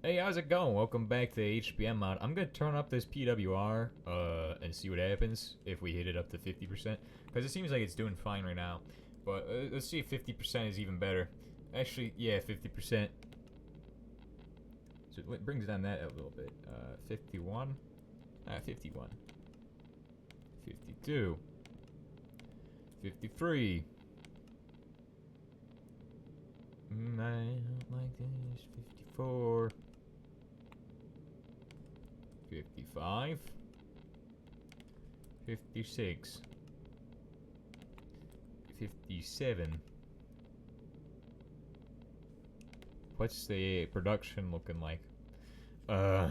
Hey, how's it going? Welcome back to the HBM mod. I'm gonna turn up this PWR and see what happens if we hit it up to 50%, because it seems like it's doing fine right now. But let's see if 50% is even better. Actually, yeah, 50%. So it brings down that a little bit. 51. 51. 52. 53. I don't like this. 54. 55. 56. 57. What's the production looking like? I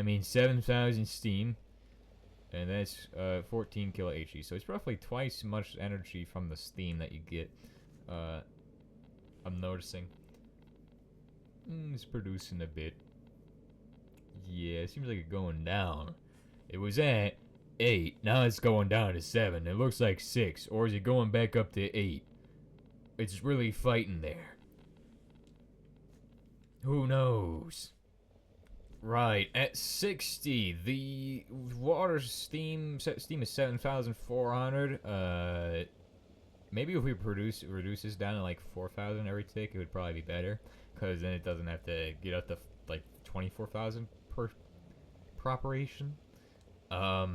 mean 7,000 steam, and that's 14 kilo HE, so it's roughly twice as much energy from the steam that you get. I'm noticing. It's producing a bit. Yeah, it seems like it's going down. It was at 8, now it's going down to 7. It looks like 6, or is it going back up to 8? It's really fighting there. Who knows? Right, at 60, the water steam is 7,400. Maybe if we reduce this down to like 4,000 every tick, it would probably be better, because then it doesn't have to get up to like 24,000 per operation. I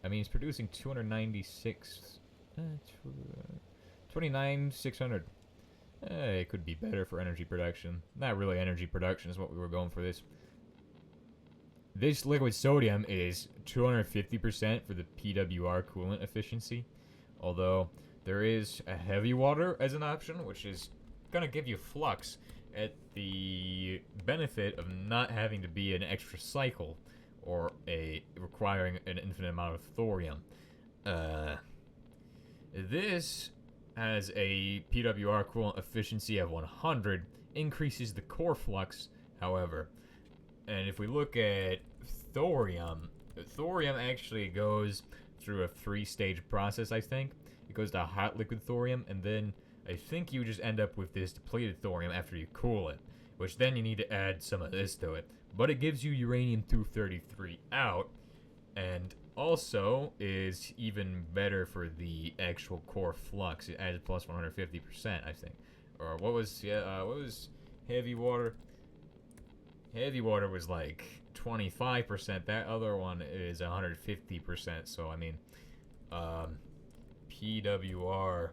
mean, it's producing 296, 29,600. It could be better for energy production. Not really energy production is what we were going for this. This liquid sodium is 250% for the PWR coolant efficiency. Although there is a heavy water as an option, which is gonna give you flux at the benefit of not having to be an extra cycle or requiring an infinite amount of thorium. This has a PWR coolant efficiency of 100, increases the core flux, however. And if we look at thorium actually goes through a 3-stage process, I think. It goes to hot liquid thorium, and then I think you just end up with this depleted thorium after you cool it, which then you need to add some of this to it. But it gives you uranium-233 out, and also is even better for the actual core flux. It adds plus 150%, I think. Or what was heavy water? Heavy water was like 25%. That other one is 150%. So I mean, PWR.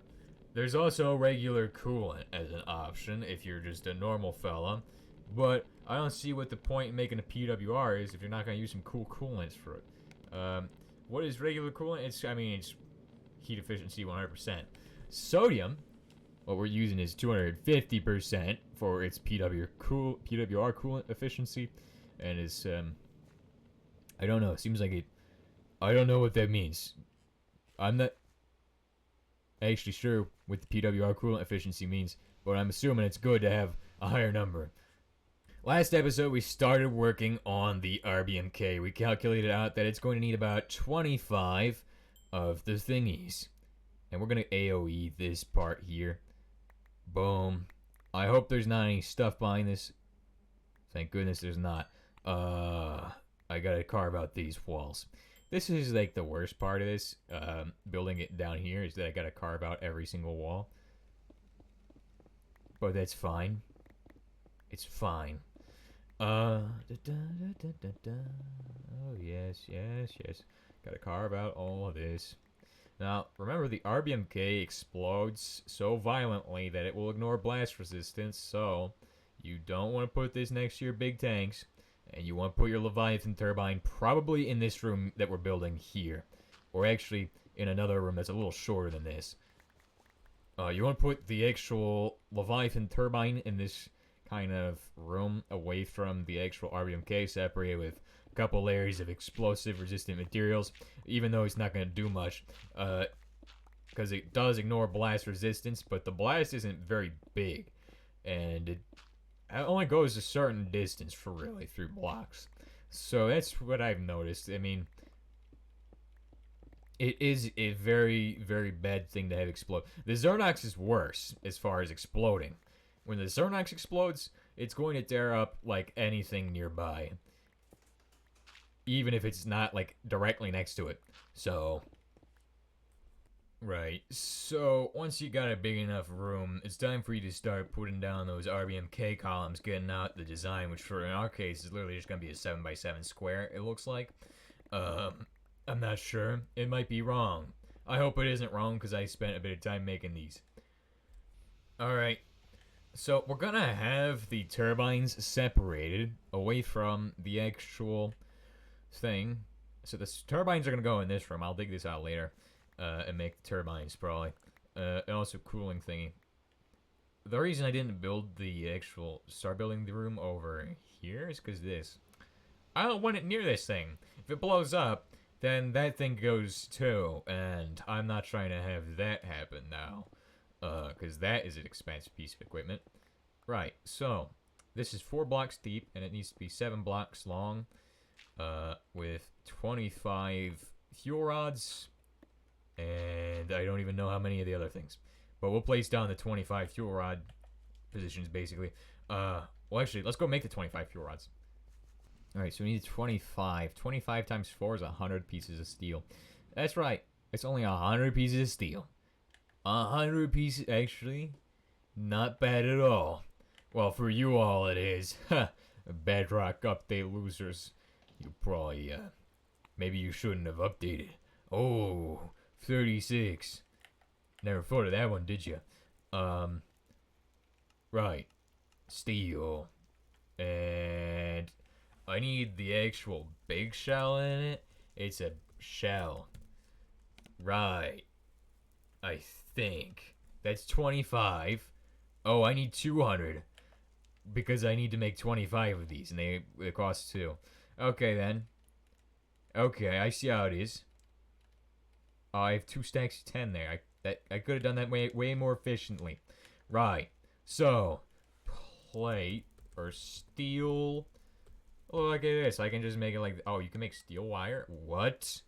There's also regular coolant as an option if you're just a normal fella. But I don't see what the point in making a PWR is if you're not going to use some cool coolants for it. What is regular coolant? It's heat efficiency 100%. Sodium, what we're using is 250% for its PWR coolant efficiency, and it's I don't know. It seems like it. I don't know what that means. I'm not actually sure what the PWR coolant efficiency means, but I'm assuming it's good to have a higher number. Last episode, we started working on the rbmk. We calculated out that it's going to need about 25 of the thingies. And we're going to AoE this part here. Boom. I hope there's not any stuff behind this. Thank goodness there's not. I gotta carve out these walls. This is like the worst part of this, building it down here, is that I gotta carve out every single wall. But that's fine. It's fine. Oh yes. Gotta carve out all of this. Now, remember, the rbmk explodes so violently that it will ignore blast resistance, so you don't want to put this next to your big tanks, and you want to put your Leviathan turbine probably in this room that we're building here, or actually in another room that's a little shorter than this. You want to put the actual Leviathan turbine in this kind of room away from the actual rbmk, separated with a couple layers of explosive resistant materials, even though it's not going to do much, because it does ignore blast resistance, but the blast isn't very big, and it only goes a certain distance for really through blocks. So that's what I've noticed. I mean, it is a very, very bad thing to have explode. The Xernox is worse as far as exploding. When the Cernax explodes, it's going to tear up, like, anything nearby. Even if it's not, like, directly next to it. So... Right, so once you got a big enough room, it's time for you to start putting down those rbmk columns, getting out the design, which for in our case is literally just going to be a 7x7 square, it looks like. I'm not sure. It might be wrong. I hope it isn't wrong, because I spent a bit of time making these. Alright, so we're going to have the turbines separated away from the actual thing. So the turbines are going to go in this room. I'll dig this out later. And make the turbines, probably. And also cooling thingy. The reason I didn't build the actual... Start building the room over here is because this. I don't want it near this thing. If it blows up, then that thing goes too. And I'm not trying to have that happen now. Because that is an expensive piece of equipment. Right, so... This is 4 blocks deep, and it needs to be 7 blocks long. With 25 fuel rods... And I don't even know how many of the other things. But we'll place down the 25 fuel rod positions, basically. Well, actually, let's go make the 25 fuel rods. Alright, so we need 25. 25 times 4 is 100 pieces of steel. That's right. It's only 100 pieces of steel. 100 pieces, actually. Not bad at all. Well, for you all it is. Bedrock update losers. You probably, maybe you shouldn't have updated. Oh... 36. Never thought of that one, did you? Right. Steel. And I need the actual big shell in it. It's a shell. Right. I think. That's 25. Oh, I need 200. Because I need to make 25 of these, and they cost 2. Okay, then. Okay, I see how it is. Oh, I have 2 stacks of 10 there. I could have done that way more efficiently. Right. So, plate or steel. Look at this. I can just make it like... Oh, you can make steel wire? What?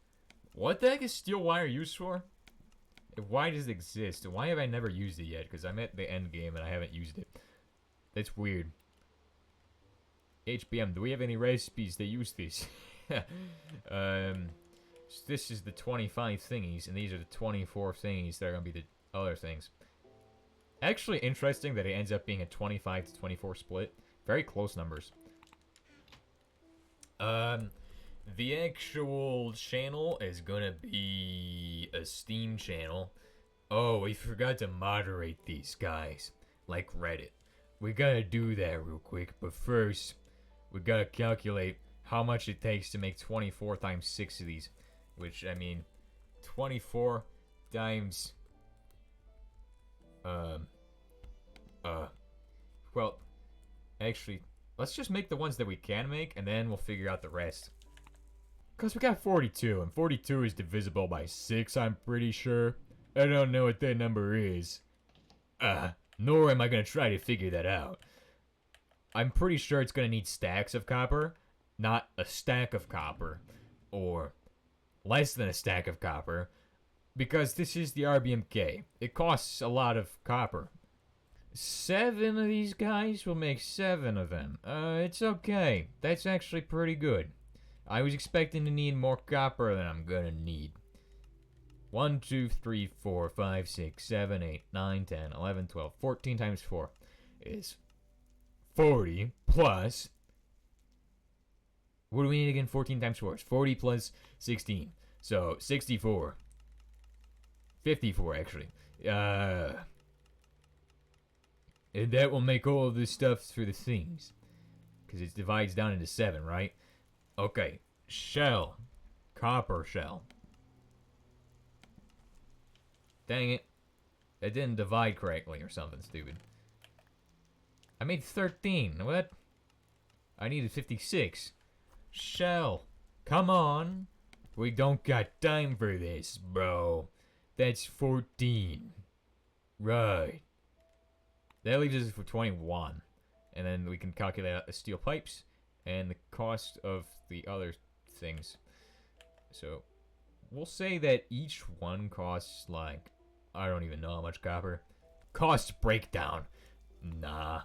What the heck is steel wire used for? Why does it exist? Why have I never used it yet? Because I'm at the end game and I haven't used it. That's weird. HBM, do we have any recipes that use this? So this is the 25 thingies, and these are the 24 thingies that are going to be the other things. Actually interesting that it ends up being a 25 to 24 split. Very close numbers. The actual channel is going to be a Steam channel. Oh, we forgot to moderate these guys, like Reddit. We gotta do that real quick, but first, we gotta calculate how much it takes to make 24 times 6 of these. Which, I mean, 24 times... Well, actually, let's just make the ones that we can make, and then we'll figure out the rest. Because we got 42, and 42 is divisible by 6, I'm pretty sure. I don't know what that number is. Nor am I going to try to figure that out. I'm pretty sure it's going to need stacks of copper, not a stack of copper, or less than a stack of copper, because this is the rbmk. It costs a lot of copper. 7 of these guys will make 7 of them. It's okay. That's actually pretty good. I was expecting to need more copper than I'm gonna need. 1, 2, 3, 4, 5, 6, 7, 8, 9, 10, 11, 12, 14 times 4 is 40 plus... What do we need again? 14 times 4 is 40 plus 16. So, 64. 54, actually. And that will make all of this stuff for the things. Because it divides down into 7, right? Okay. Shell. Copper shell. Dang it. That didn't divide correctly or something stupid. I made 13. What? I needed 56. Shell. Come on. We don't got time for this, bro. That's 14. Right. That leaves us for 21. And then we can calculate out the steel pipes and the cost of the other things. So, we'll say that each one costs like, I don't even know how much copper. Cost breakdown. Nah.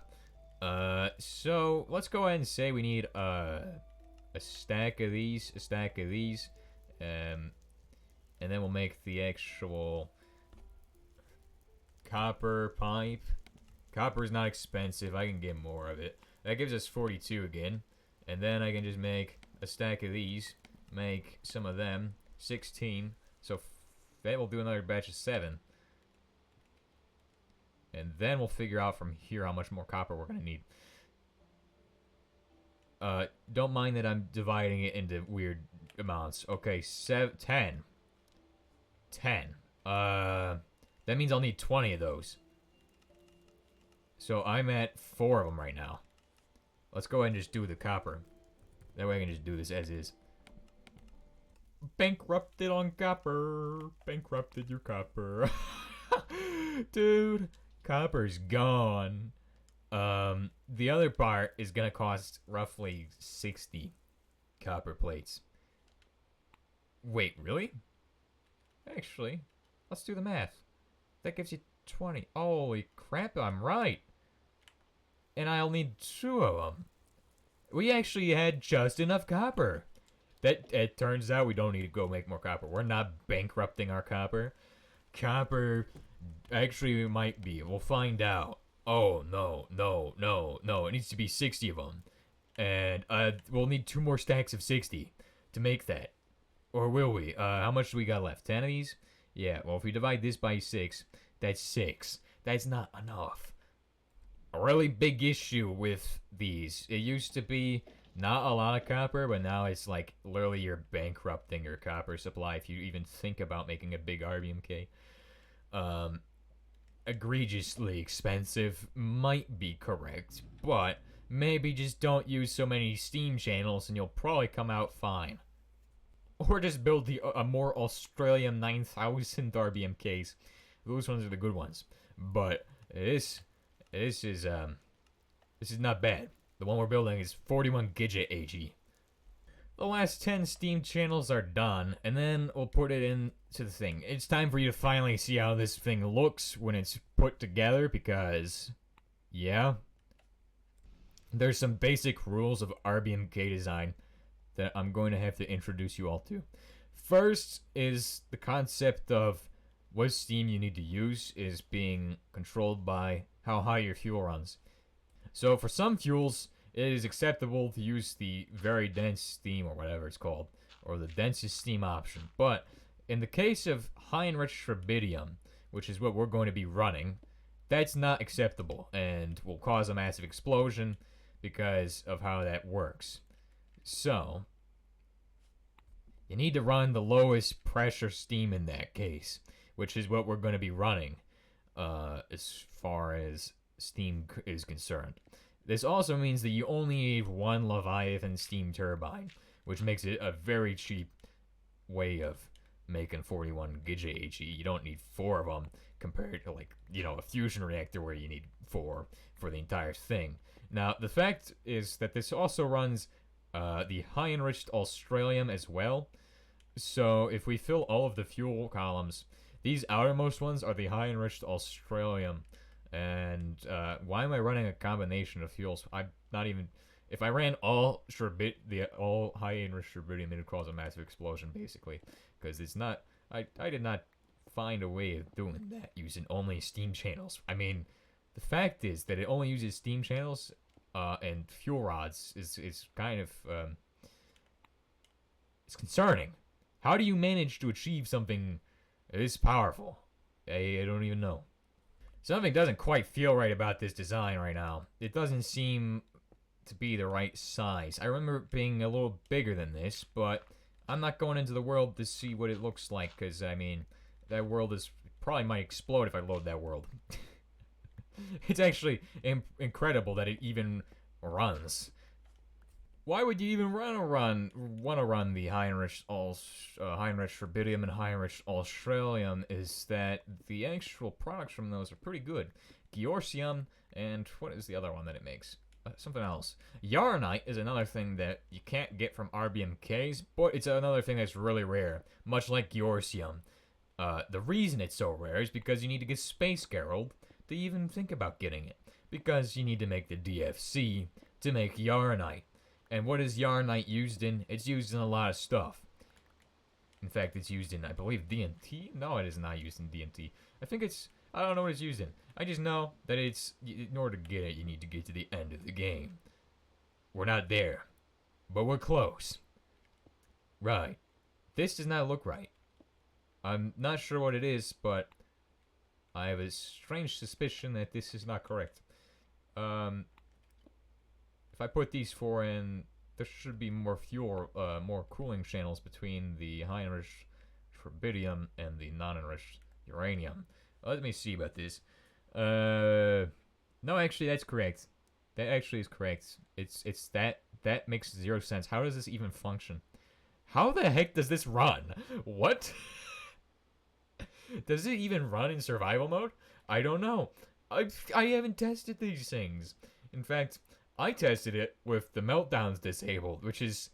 So let's go ahead and say we need a stack of these, and then we'll make the actual copper pipe. Copper is not expensive. I can get more of it. That gives us 42 again, and then I can just make a stack of these, make some of them, 16. So that will do another batch of 7. And then we'll figure out from here how much more copper we're gonna need. Don't mind that I'm dividing it into weird amounts. Okay, 10. 10. That means I'll need 20 of those. So I'm at 4 of them right now. Let's go ahead and just do the copper. That way I can just do this as is. Bankrupted on copper. Bankrupted your copper. Dude, copper's gone. The other part is gonna cost roughly 60 copper plates. Wait, really? Actually, let's do the math. That gives you 20. Holy crap, I'm right. And I'll need 2 of them. We actually had just enough copper. It turns out we don't need to go make more copper. We're not bankrupting our copper. Copper actually might be. We'll find out. Oh, no. It needs to be 60 of them. And we'll need 2 more stacks of 60 to make that. Or will we? How much do we got left? 10 of these? Yeah, well, if we divide this by 6, that's 6. That's not enough. A really big issue with these. It used to be not a lot of copper, but now it's like literally you're bankrupting your copper supply if you even think about making a big rbmk. Egregiously expensive might be correct, but maybe just don't use so many steam channels and you'll probably come out fine. Or just build a more Australian 9000 rbmks. Those ones are the good ones. But this is not bad. The one we're building is 41 giga AG. The last 10 steam channels are done, and then we'll put it into the thing. It's time for you to finally see how this thing looks when it's put together, because, yeah, there's some basic rules of rbmk design that I'm going to have to introduce you all to. First is the concept of what steam you need to use is being controlled by how high your fuel runs. So for some fuels, it is acceptable to use the very dense steam, or whatever it's called, or the densest steam option. But in the case of high enriched rubidium, which is what we're going to be running, that's not acceptable and will cause a massive explosion because of how that works. So you need to run the lowest pressure steam in that case, which is what we're going to be running as far as steam is concerned. This also means that you only need 1 Leviathan steam turbine, which makes it a very cheap way of making 41 giga AG. You don't need 4 of them compared to, like, you know, a fusion reactor where you need 4 for the entire thing. Now, the fact is that this also runs the high enriched Australium as well. So if we fill all of the fuel columns, these outermost ones are the high enriched Australium. And why am I running a combination of fuels? I'm not even. If I ran all high enriched rubidium, it would cause a massive explosion, basically, because it's not. I did not find a way of doing that using only steam channels. I mean, the fact is that it only uses steam channels and fuel rods is kind of it's concerning. How do you manage to achieve something this powerful? I don't even know. Something doesn't quite feel right about this design right now. It doesn't seem to be the right size. I remember it being a little bigger than this, but I'm not going into the world to see what it looks like, because, I mean, that world probably might explode if I load that world. It's actually incredible that it even runs. Why would you even want to run the high enriched rubidium and high enriched Australium? Is that the actual products from those are pretty good. Giorcium, and what is the other one that it makes? Something else. Yarnite is another thing that you can't get from rbmks, but it's another thing that's really rare, much like Giorcium. The reason it's so rare is because you need to get Space Gerald to even think about getting it. because you need to make the DFC to make Yarnite. And what is Yarnite used in? It's used in a lot of stuff. In fact, it's used in, I believe, DNT? No, it is not used in DNT. I think it's, I don't know what it's used in. I just know that it's, in order to get it, you need to get to the end of the game. We're not there, but we're close. Right. This does not look right. I'm not sure what it is, but I have a strange suspicion that this is not correct. If I put these four in, there should be more fuel, more cooling channels between the high-enriched tritium and the non-enriched uranium. Let me see about this. No, actually, that's correct. That actually is correct. It's that makes 0 sense. How does this even function? How the heck does this run? What? Does it even run in survival mode? I don't know. I haven't tested these things. In fact, I tested it with the meltdowns disabled, which is,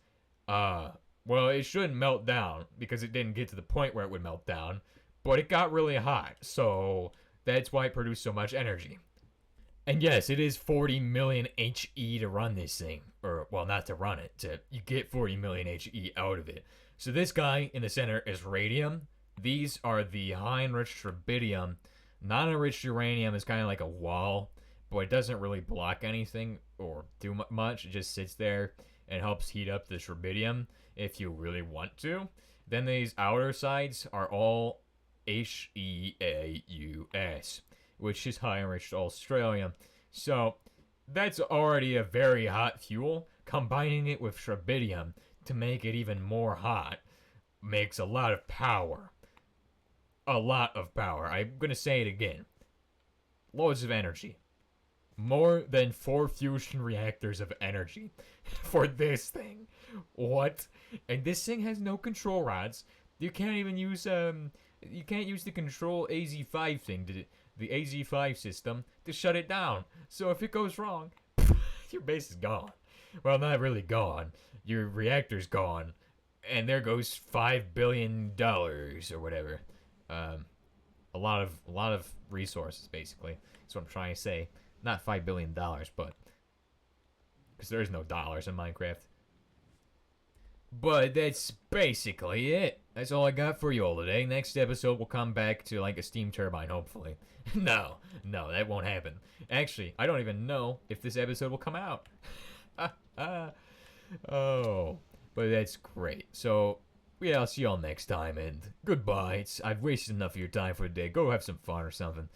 well, it shouldn't melt down because it didn't get to the point where it would melt down, but it got really hot, so that's why it produced so much energy. And yes, it is 40 million HE to run this thing. Or, well, not to run it. You get 40 million HE out of it. So this guy in the center is radium. These are the high-enriched tritium. Non-enriched uranium is kind of like a wall, but it doesn't really block anything or do much. It just sits there and helps heat up the tritium if you really want to. Then these outer sides are all HEAUS, which is high-enriched Australium. So that's already a very hot fuel. Combining it with tritium to make it even more hot makes a lot of power. A lot of power. I'm going to say it again. Loads of energy. More than 4 fusion reactors of energy for this thing. What? And this thing has no control rods. You can't even use, you can't use the control AZ5 thing, the AZ5 system, to shut it down. So if it goes wrong, your base is gone. Well, not really gone. Your reactor's gone. And there goes $5 billion or whatever. A lot of resources, basically. That's what I'm trying to say. Not $5 billion, but because there is no dollars in Minecraft. But that's basically it. That's all I got for you all today. Next episode, we'll come back to like a steam turbine, hopefully. No, that won't happen. Actually, I don't even know if this episode will come out. Oh, but that's great. So, yeah, I'll see y'all next time, and goodbye. I've wasted enough of your time for the day. Go have some fun or something.